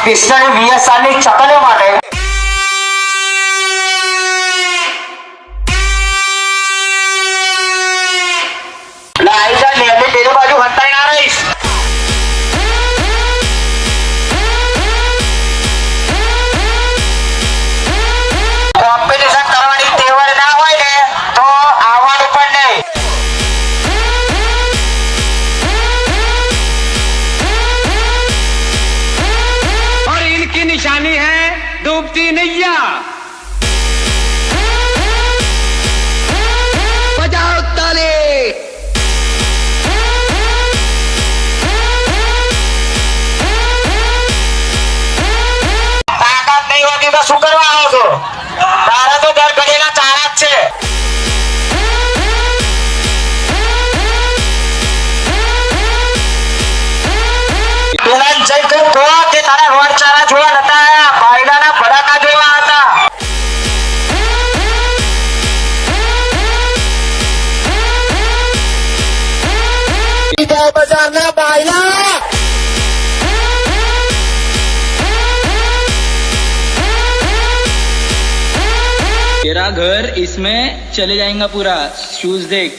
કૃષ્ણની 20 સાલની ચકલીઓ માટે લાઈ જા ને પેલી બાજુ હટાઈ ના રહીશ. કોમ્પિટિશન કરવાની તેવડ ના હોય ને તો આવવાનું પણ નહીં. और इनकी निशानी है डूबती नैया. बजाओ ताली. તાકાત નહીં હોતી તો શું કરવા આવો છો? તારા તો દર ઘડીના ચારા જ છે. પેલા જઈ તો તે તારા રોડ ચારા જોવા નતા આયા, ભાઈડાના ભડાકા જોવા હતા. બજારના ભાઈડા तेरा घर इसमें चले जाएगा पूरा. शूज देख.